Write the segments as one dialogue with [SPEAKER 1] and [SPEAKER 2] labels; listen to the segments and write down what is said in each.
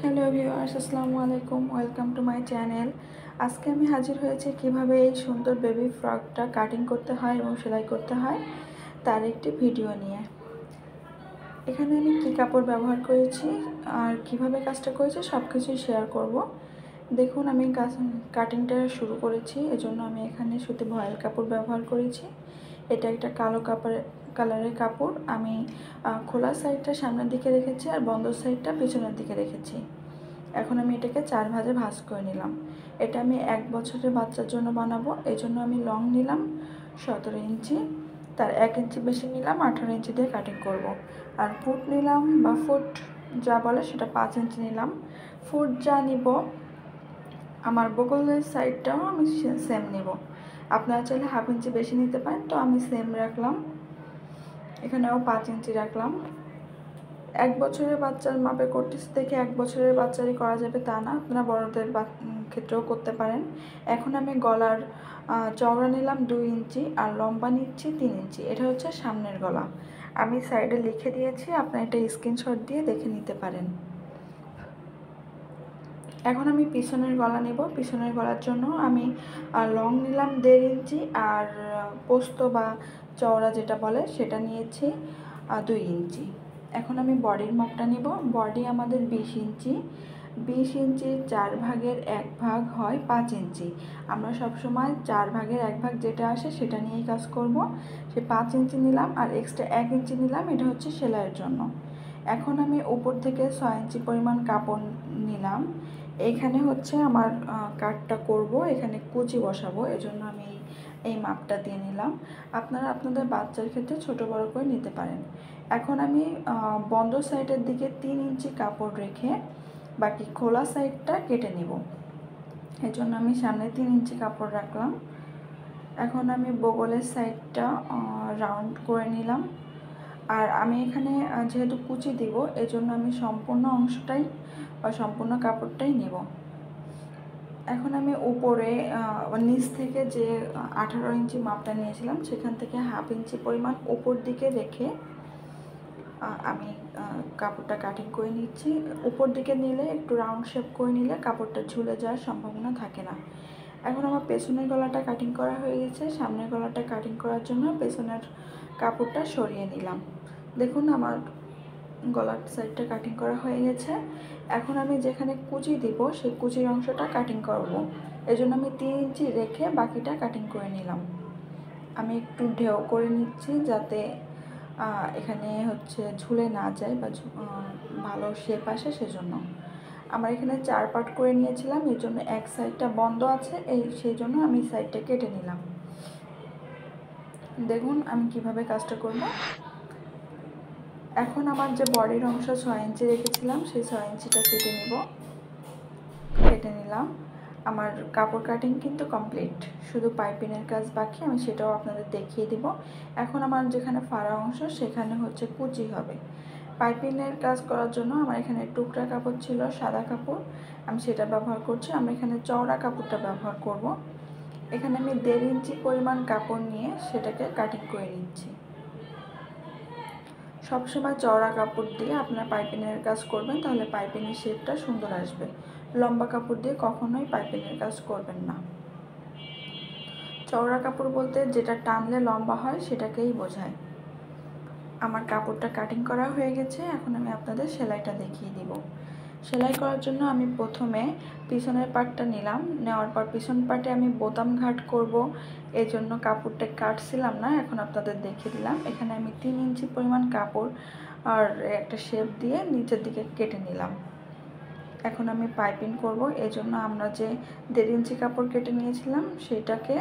[SPEAKER 1] Hello viewers, আসসালামু আলাইকুম। Welcome to my channel. আজকে আমি হাজির হয়েছি কিভাবে এই সুন্দর বেবি ফ্রকটা কাটিং করতে হয় এবং সেলাই করতে হয় তার একটি ভিডিও নিয়ে। এখানে আমি কী কাপড় ব্যবহার করেছি আর কিভাবে কাজটা করেছি সব কিছুই শেয়ার করব। দেখুন, আমি কাটিংটা শুরু করেছি, এজন্য আমি এখানে সুতি ভয়েল কাপড় ব্যবহার করেছি। এটা একটা কালো কালারের কাপড়। আমি খোলা সাইডটা সামনের দিকে রেখেছি আর বন্ধ সাইডটা পেছনের দিকে রেখেছি। এখন আমি এটাকে 4 ভাঁজে ভাঁজ করে নিলাম। এটা আমি 1 বছরের বাচ্চার জন্য বানাবো, এই জন্য আমি লং নিলাম 17 ইঞ্চি, তার 1 ইঞ্চি বেশি নিলাম 18 ইঞ্চি দিয়ে কাটিং করব। আর ফুট নিলাম বা ফুট যা বলে সেটা 5 ইঞ্চি নিলাম। ফুট যা নিব, আমার বগলের সাইডটাও আমি সেম নেব। আপনারা চাইলে হাফ ইঞ্চি বেশি নিতে পারেন, তো আমি সেম রাখলাম। এখানেও 5 ইঞ্চি রাখলাম। 1 বছরের বাচ্চার মাপে করতেছি দেখে 1 বছরের বাচ্চারই করা যাবে তা না, আপনারা বড়দের ক্ষেত্রেও করতে পারেন। এখন আমি গলার চওড়া নিলাম 2 ইঞ্চি আর লম্বা নিচ্ছি 3 ইঞ্চি। এটা হচ্ছে সামনের গলা। আমি সাইডে লিখে দিয়েছি, আপনারা এটা স্ক্রিনশট দিয়ে দেখে নিতে পারেন। এখন আমি পিছনের গলা নেব। পিছনের গলার জন্য আমি লং নিলাম 1.5 ইঞ্চি আর পোস্ত বা চওড়া যেটা বলে সেটা নিয়েছি 2 ইঞ্চি। এখন আমি বডির মাপটা নিব। বডি আমাদের 20 ইঞ্চি। 20 ইঞ্চির 4 ভাগের 1 ভাগ হয় 5 ইঞ্চি। আমরা সবসময় 4 ভাগের 1 ভাগ যেটা আসে সেটা নিয়েই কাজ করব। সে 5 ইঞ্চি নিলাম আর এক্সট্রা 1 ইঞ্চি নিলাম, এটা হচ্ছে সেলাইয়ের জন্য। এখন আমি উপর থেকে 6 ইঞ্চি পরিমাণ কাপড় নিলাম। এইখানে হচ্ছে আমার কাটটা করব, এখানে কুচি বসাবো, এজন্য আমি এই মাপটা দিয়ে নিলাম। আপনারা আপনাদের বাচ্চার ক্ষেত্রে ছোট বড় করে নিতে পারেন। এখন আমি বন্ধ সাইডের দিকে 3 ইঞ্চি কাপড় রেখে বাকি খোলা সাইডটা কেটে নেব। এজন্য আমি সামনে 3 ইঞ্চি কাপড় রাখলাম। এখন আমি বগলের সাইডটা রাউন্ড করে নিলাম। আর আমি এখানে যেহেতু কুচি দিব, এজন্য আমি সম্পূর্ণ অংশটাই বা সম্পূর্ণ কাপড়টাই নেব। এখন আমি উপরে নিচ থেকে যে 18 ইঞ্চি মাপটা নিয়েছিলাম সেখান থেকে হাফ ইঞ্চি পরিমাণ উপর দিকে রেখে আমি কাপড়টা কাটিং করে নিচ্ছি। উপর দিকে নিলে একটু রাউন্ড শেপ করে নিলে কাপড়টা ঝুলে যাওয়ার সম্ভাবনা থাকে না। এখন আমার পেছনের গলাটা কাটিং করা হয়ে গেছে। সামনের গলাটা কাটিং করার জন্য পেছনের কাপড়টা সরিয়ে নিলাম। দেখুন, আমার গলার সাইডটা কাটিং করা হয়ে গেছে। এখন আমি যেখানে কুচি দিব সেই কুচির অংশটা কাটিং করব। এজন্য আমি 3 ইঞ্চি রেখে বাকিটা কাটিং করে নিলাম। আমি একটু ঢেউ করে নিচ্ছি যাতে এখানে হচ্ছে ঝুলে না যায় বা ভালো শেপ আসে, সেজন্য। আমার এখানে 4 পার্ট করে নিয়েছিলাম, এর জন্য এক সাইডটা বন্ধ আছে, সেই জন্য আমি সাইডটা কেটে নিলাম। দেখুন আমি কিভাবে কাজটা করব। এখন আমার যে বডির অংশ 6 ইঞ্চি রেখেছিলাম সেই 6 ইঞ্চিটা কেটে নিলাম। আমার কাপড় কাটিং কিন্তু কমপ্লিট, শুধু পাইপিংয়ের কাজ বাকি, আমি সেটাও আপনাদের দেখিয়ে দিব। এখন আমার যেখানে ফাড়া অংশ সেখানে হচ্ছে কুচি হবে। পাইপিংয়ের কাজ করার জন্য আমার এখানে টুকরা কাপড় ছিল, সাদা কাপড়, আমি সেটা ব্যবহার করছি। আমরা এখানে চওড়া কাপড়টা ব্যবহার করব। এখানে আমি 1.5 ইঞ্চি পরিমাণ কাপড় নিয়ে সেটাকে কাটিং করে নিচ্ছি। সবসময় চওড়া কাপড় দিয়ে আপনার পাইপিংয়ের কাজ করবেন, তাহলে পাইপিংয়ের শেপটা সুন্দর আসবে। লম্বা কাপড় দিয়ে কখনোই পাইপিংয়ের কাজ করবেন না। চওড়া কাপড় বলতে যেটা টানলে লম্বা হয় সেটাকেই বোঝায়। আমার কাপড়টা কাটিং করা হয়ে গেছে। এখন আমি আপনাদের সেলাইটা দেখিয়ে দিব। সেলাই করার জন্য আমি প্রথমে পিছনের পার্টটা নিলাম। নেওয়ার পর পিছন পার্টে আমি বোতাম ঘাট করব, এই জন্য কাপড়টা কাটছিলাম না, এখন আপনাদের দেখিয়ে দিলাম। এখানে আমি 3 ইঞ্চি পরিমাণ কাপড় আর একটা শেপ দিয়ে নিচের দিকে কেটে নিলাম। এখন আমি পাইপিং করব, এই জন্য আমরা যে 1.5 ইঞ্চি কাপড় কেটে নিয়েছিলাম সেটাকে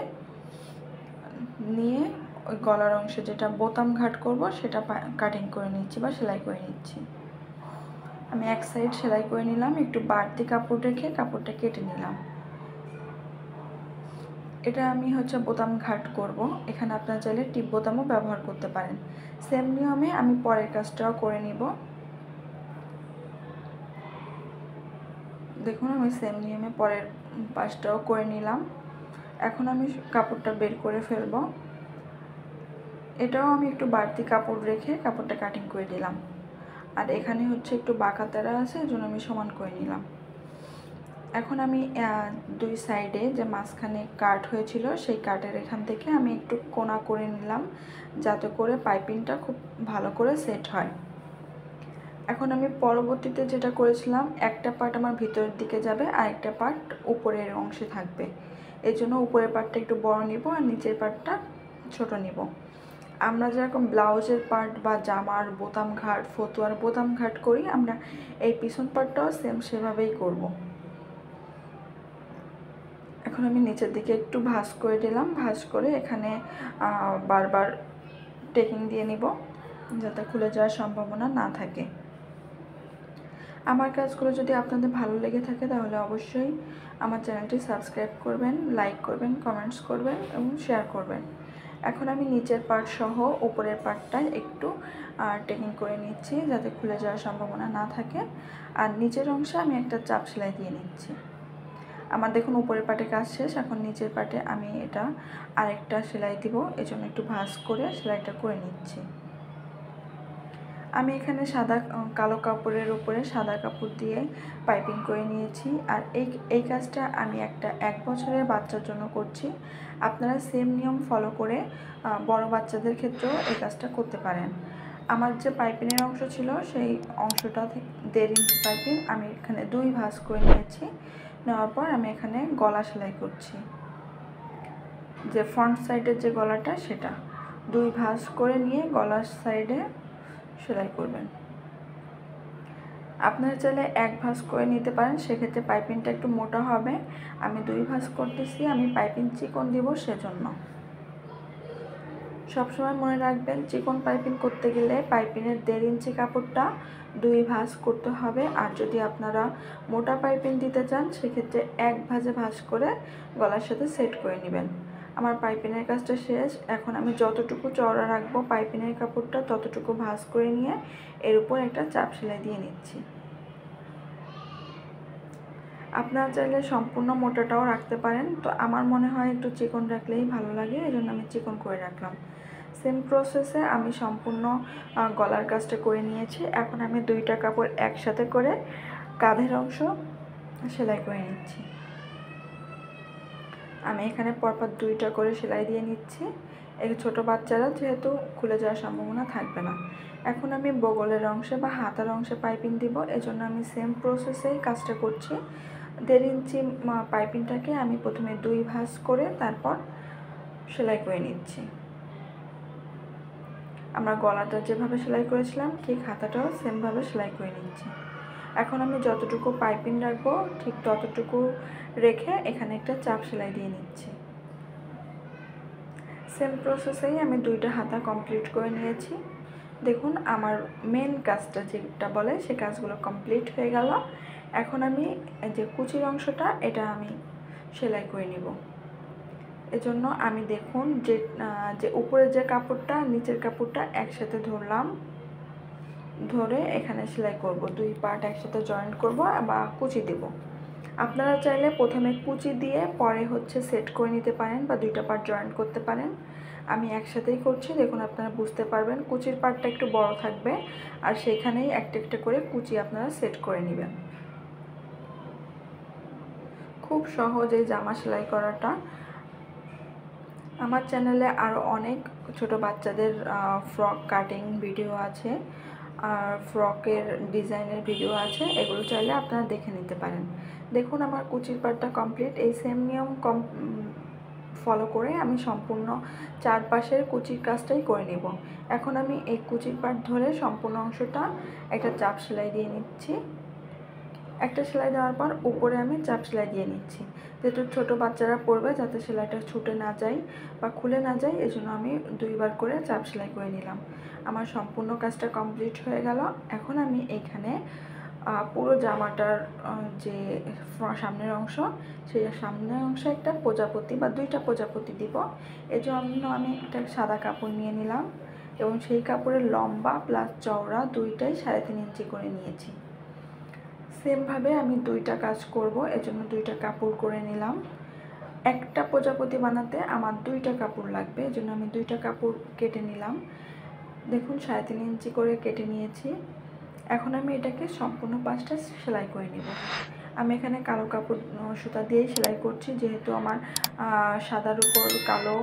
[SPEAKER 1] নিয়ে ওই গলার অংশে যেটা বোতাম ঘাট করব সেটা কাটিং করে নিচ্ছি বা সেলাই করে নিচ্ছি। আমি এক সাইড সেলাই করে নিলাম, একটু বাড়তি কাপড় রেখে কাপড়টা কেটে নিলাম। এটা আমি হচ্ছে বোতাম ঘাট করব। এখানে আপনারা চাইলে টিপ বোতামও ব্যবহার করতে পারেন। সেম নিয়মে আমি পরের কাজটাও করে নিব। দেখুন আমি সেম নিয়মে পরের পাশটাও করে নিলাম। এখন আমি কাপড়টা বের করে ফেলব। এটাও আমি একটু বাড়তি কাপড় রেখে কাপড়টা কাটিং করে দিলাম। আর এখানে হচ্ছে একটু বাঁকা তেরা আছে, এই জন্য আমি সমান করে নিলাম। এখন আমি দুই সাইডে যে মাঝখানে কাট হয়েছিল সেই কাটের এখান থেকে আমি একটু কোনা করে নিলাম, যাতে করে পাইপিংটা খুব ভালো করে সেট হয়। এখন আমি পরবর্তীতে যেটা করেছিলাম, একটা পার্ট আমার ভিতরের দিকে যাবে আর একটা পার্ট উপরের অংশে থাকবে। এই জন্য উপরের পার্টটা একটু বড় নিব আর নিচের পার্টটা ছোট নিব। আমরা যেরকম ব্লাউজের পার্ট বা জামার বোতাম ঘাট, ফতুয়ার বোতাম ঘাট করি, আমরা এই পিছন পার্টটাও সেম সেভাবেই করব। এখন আমি নিচের দিকে একটু ভাঁজ করে দিলাম, ভাঁজ করে এখানে বারবার টেকিং দিয়ে নিব, যাতে খুলে যাওয়ার সম্ভাবনা না থাকে। আমার কাজগুলো যদি আপনাদের ভালো লেগে থাকে তাহলে অবশ্যই আমার চ্যানেলটি সাবস্ক্রাইব করবেন, লাইক করবেন, কমেন্টস করবেন এবং শেয়ার করবেন। এখন আমি নিচের পার্ট সহ উপরের পার্টটায় একটু টেকিং করে নিচ্ছি, যাতে খুলে যাওয়ার সম্ভাবনা না থাকে। আর নিচের অংশে আমি একটা চাপ সেলাই দিয়ে নিচ্ছি। আমার দেখুন উপরের পার্টে কাজ শেষ, এখন নিচের পার্টে আমি এটা আরেকটা সেলাই দিব, এজন্য একটু ভাঁজ করে সেলাইটা করে নিচ্ছি। আমি এখানে কালো কাপড়ের উপরে সাদা কাপড় দিয়ে পাইপিং করে নিয়েছি। আর এই কাজটা আমি একটা 1 বছরের বাচ্চার জন্য করছি। আপনারা সেম নিয়ম ফলো করে বড় বাচ্চাদের ক্ষেত্রেও এই কাজটা করতে পারেন। আমার যে পাইপিংয়ের অংশ ছিল সেই অংশটা থেকে 1.5 ইঞ্চি পাইপিং আমি এখানে 2 ভাঁজ করে নিয়েছি। নেওয়ার পর আমি এখানে গলা সেলাই করছি, যে ফ্রন্ট সাইডের যে গলাটা সেটা 2 ভাঁজ করে নিয়ে গলার সাইডে সেলাই করবেন। আপনারা চাইলে 1 ভাঁজ করে নিতে পারেন, সেক্ষেত্রে পাইপিংটা একটু মোটা হবে। আমি 2 ভাঁজ করতেছি, আমি পাইপিং চিকন দিব সেজন্য। সবসময় মনে রাখবেন, চিকন পাইপিং করতে গেলে পাইপিংয়ের 1.5 ইঞ্চি কাপড়টা 2 ভাঁজ করতে হবে। আর যদি আপনারা মোটা পাইপিং দিতে চান সেক্ষেত্রে 1 ভাঁজে ভাঁজ করে গলার সাথে সেট করে নেবেন। আমার পাইপিংয়ের কাজটা শেষ। এখন আমি যতটুকু চওড়া রাখবো পাইপিংয়ের কাপড়টা ততটুকু ভাঁজ করে নিয়ে এর উপর একটা চাপ সেলাই দিয়ে নিচ্ছি। আপনারা চাইলে সম্পূর্ণ মোটাটাও রাখতে পারেন, তো আমার মনে হয় একটু চিকন রাখলেই ভালো লাগে, এই জন্য আমি চিকন করে রাখলাম। সেম প্রসেসে আমি সম্পূর্ণ গলার কাজটা করে নিয়েছি। এখন আমি 2টা কাপড় একসাথে করে কাঁধের অংশ সেলাই করে নিচ্ছি। আমি এখানে পরপর 2টা করে সেলাই দিয়ে নিচ্ছি। এই ছোট বাচ্চারা যেহেতু খুলে যাওয়ার সম্ভাবনা থাকবে না। এখন আমি বগলের অংশে বা হাতার অংশে পাইপিং দিব, এজন্য আমি সেম প্রসেসেই কাজটা করছি। 1.5 ইঞ্চি পাইপিংটাকে আমি প্রথমে 2 ভাঁজ করে তারপর সেলাই করে নিচ্ছি। আমরা গলাটা যেভাবে সেলাই করেছিলাম ঠিক হাতাটাও সেমভাবে সেলাই করে নিচ্ছি। এখন আমি যতটুকু পাইপিং রাখবো ঠিক ততটুকু রেখে এখানে একটা চাপ সেলাই দিয়ে নিচ্ছি। সেম প্রসেসেই আমি 2টা হাতা কমপ্লিট করে নিয়েছি। দেখুন আমার মেন কাজটা যেটা বলে সে কাজগুলো কমপ্লিট হয়ে গেল। এখন আমি যে কুচির অংশটা এটা আমি সেলাই করে নিব। এজন্য আমি দেখুন যে উপরের যে কাপড়টা নিচের কাপড়টা একসাথে ধরলাম, ধরে এখানে সেলাই করব। 2 পার্ট একসাথে জয়েন্ট করব বা কুচি দেব। আপনারা চাইলে প্রথমে কুচি দিয়ে পরে হচ্ছে সেট করে নিতে পারেন বা 2টা পার্ট জয়েন্ট করতে পারেন। আমি একসাথেই করছি, দেখুন আপনারা বুঝতে পারবেন। কুচির পার্টটা একটু বড় থাকবে আর সেখানেই একটা একটা করে কুচি আপনারা সেট করে নেবেন। খুব সহজ এই জামা সেলাই করাটা। আমার চ্যানেলে আরও অনেক ছোট বাচ্চাদের ফ্রক কাটিং ভিডিও আছে আর ফ্রকের ডিজাইনের ভিডিও আছে, এগুলো চাইলে আপনারা দেখে নিতে পারেন। দেখুন আমার কুচির পার্টটা কমপ্লিট। এই সেম নিয়ম ফলো করে আমি সম্পূর্ণ চারপাশের কুচির কাজটাই করে নেব। এখন আমি এই কুচির পার্ট ধরে সম্পূর্ণ অংশটা একটা চাপ সেলাই দিয়ে নিচ্ছি। একটা সেলাই দেওয়ার পর উপরে আমি চাপ সেলাই দিয়ে নিচ্ছি, যেহেতু ছোটো বাচ্চারা পরবে যাতে সেলাইটা ছুটে না যায় বা খুলে না যায়, এজন্য আমি 2 বার করে চাপ সেলাই করে নিলাম। আমার সম্পূর্ণ কাজটা কমপ্লিট হয়ে গেল। এখন আমি এখানে পুরো জামাটার যে সামনের অংশ, সেই সামনের অংশে একটা প্রজাপতি বা 2টা প্রজাপতি দিব। এজন্য আমি একটা সাদা কাপড় নিয়ে নিলাম এবং সেই কাপড়ের লম্বা প্লাস চওড়া দুইটাই 3.5 ইঞ্চি করে নিয়েছি। সেমভাবে আমি 2টা কাজ করব, এজন্য 2টা কাপড় করে নিলাম। একটা প্রজাপতি বানাতে আমার 2টা কাপড় লাগবে, এজন্য আমি 2টা কাপড় কেটে নিলাম। দেখুন 3.5 ইঞ্চি করে কেটে নিয়েছি। এখন আমি এটাকে সম্পূর্ণ পাশটা সেলাই করে নেব। আমি এখানে কালো কাপড় সুতা দিয়েই সেলাই করছি, যেহেতু আমার সাদার উপর কালো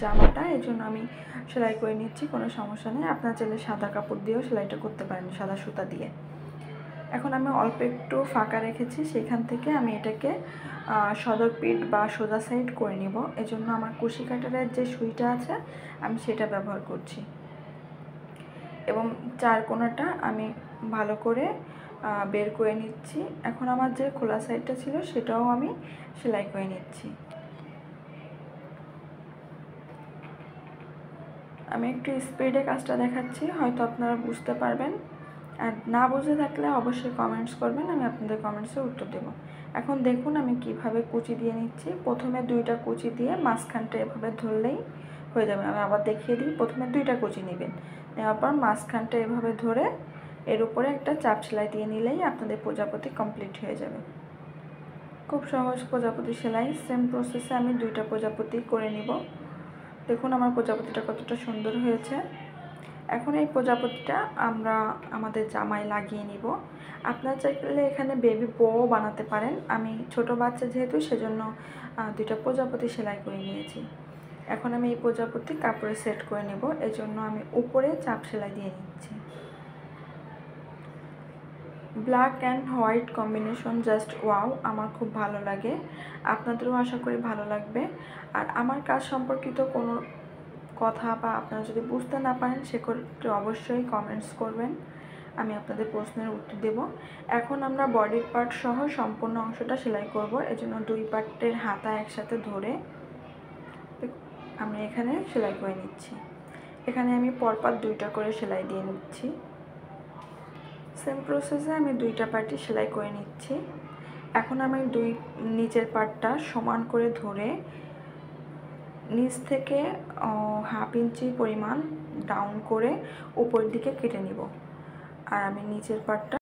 [SPEAKER 1] জামাটা, এই জন্য আমি সেলাই করে নিচ্ছি, কোনো সমস্যা নেই। আপনারা চাইলে সাদা কাপড় দিয়েও সেলাইটা করতে পারেন, সাদা সুতা দিয়ে। এখন আমি অল্প একটু ফাঁকা রেখেছি, সেখান থেকে আমি এটাকে সদর পিঠ বা সোজা সাইড করে নিব। এজন্য আমার কুশি কাটারের যে সুইটা আছে আমি সেটা ব্যবহার করছি, এবং চার কোণাটা আমি ভালো করে বের করে নিচ্ছি। এখন আমার যে খোলা সাইডটা ছিল সেটাও আমি সেলাই করে নিচ্ছি। আমি একটু স্পিডে কাজটা দেখাচ্ছি, হয়তো আপনারা বুঝতে পারবেন, আর না বুঝে থাকলে অবশ্যই কমেন্টস করবেন, আমি আপনাদের কমেন্টসে উত্তর দেব। এখন দেখুন আমি কিভাবে কুচি দিয়ে নিচ্ছি। প্রথমে 2টা কুচি দিয়ে মাঝখানটা এভাবে ধরলেই হয়ে যাবে। আমি আবার দেখিয়ে দিই, প্রথমে 2টা কুচি নেবেন, নেওয়ার পর মাঝখানটা এভাবে ধরে এর উপরে একটা চাপ সেলাই দিয়ে নিলেই আপনাদের প্রজাপতি কমপ্লিট হয়ে যাবে। খুব সহজ প্রজাপতি সেলাই। সেম প্রসেসে আমি 2টা প্রজাপতি করে নিব। দেখুন আমার প্রজাপতিটা কতটা সুন্দর হয়েছে। এখন এই প্রজাপতিটা আমরা আমাদের জামায় লাগিয়ে নিব। আপনারা চাইলে এখানে বেবি বও বানাতে পারেন। আমি ছোট বাচ্চা যেহেতু, সেজন্য 2টা প্রজাপতি সেলাই করে নিয়েছি। এখন আমি এই প্রজাপতি কাপড়ে সেট করে নেব, এজন্য আমি উপরে চাপ সেলাই দিয়ে নিচ্ছি। Black and white combination just wow, আমার খুব ভালো লাগে, আপনাদেরও আশা করি ভালো লাগবে। আর আমার কাজ সম্পর্কিত কোনো কথা বা আপনারা যদি বুঝতে না পারেন সেক্ষেত্রে অবশ্যই কমেন্টস করবেন, আমি আপনাদের প্রশ্নের উত্তর দেব। এখন আমরা বডির পার্ট সহ সম্পূর্ণ অংশটা সেলাই করব, এজন্য 2 পার্টের হাতা একসাথে ধরে আমি এখানে সেলাই করে নিচ্ছি। এখানে আমি পরপর 2টা করে সেলাই দিয়ে নিচ্ছি। সেম প্রসেসে আমি 2টা পার্টই সেলাই করে নিচ্ছি। এখন আমি নিচের পার্টটা সমান করে ধরে নিচ থেকে 1/2 ইঞ্চি পরিমাণ ডাউন করে উপরের দিকে কেটে নিব। আর আমি নিচের পার্টটা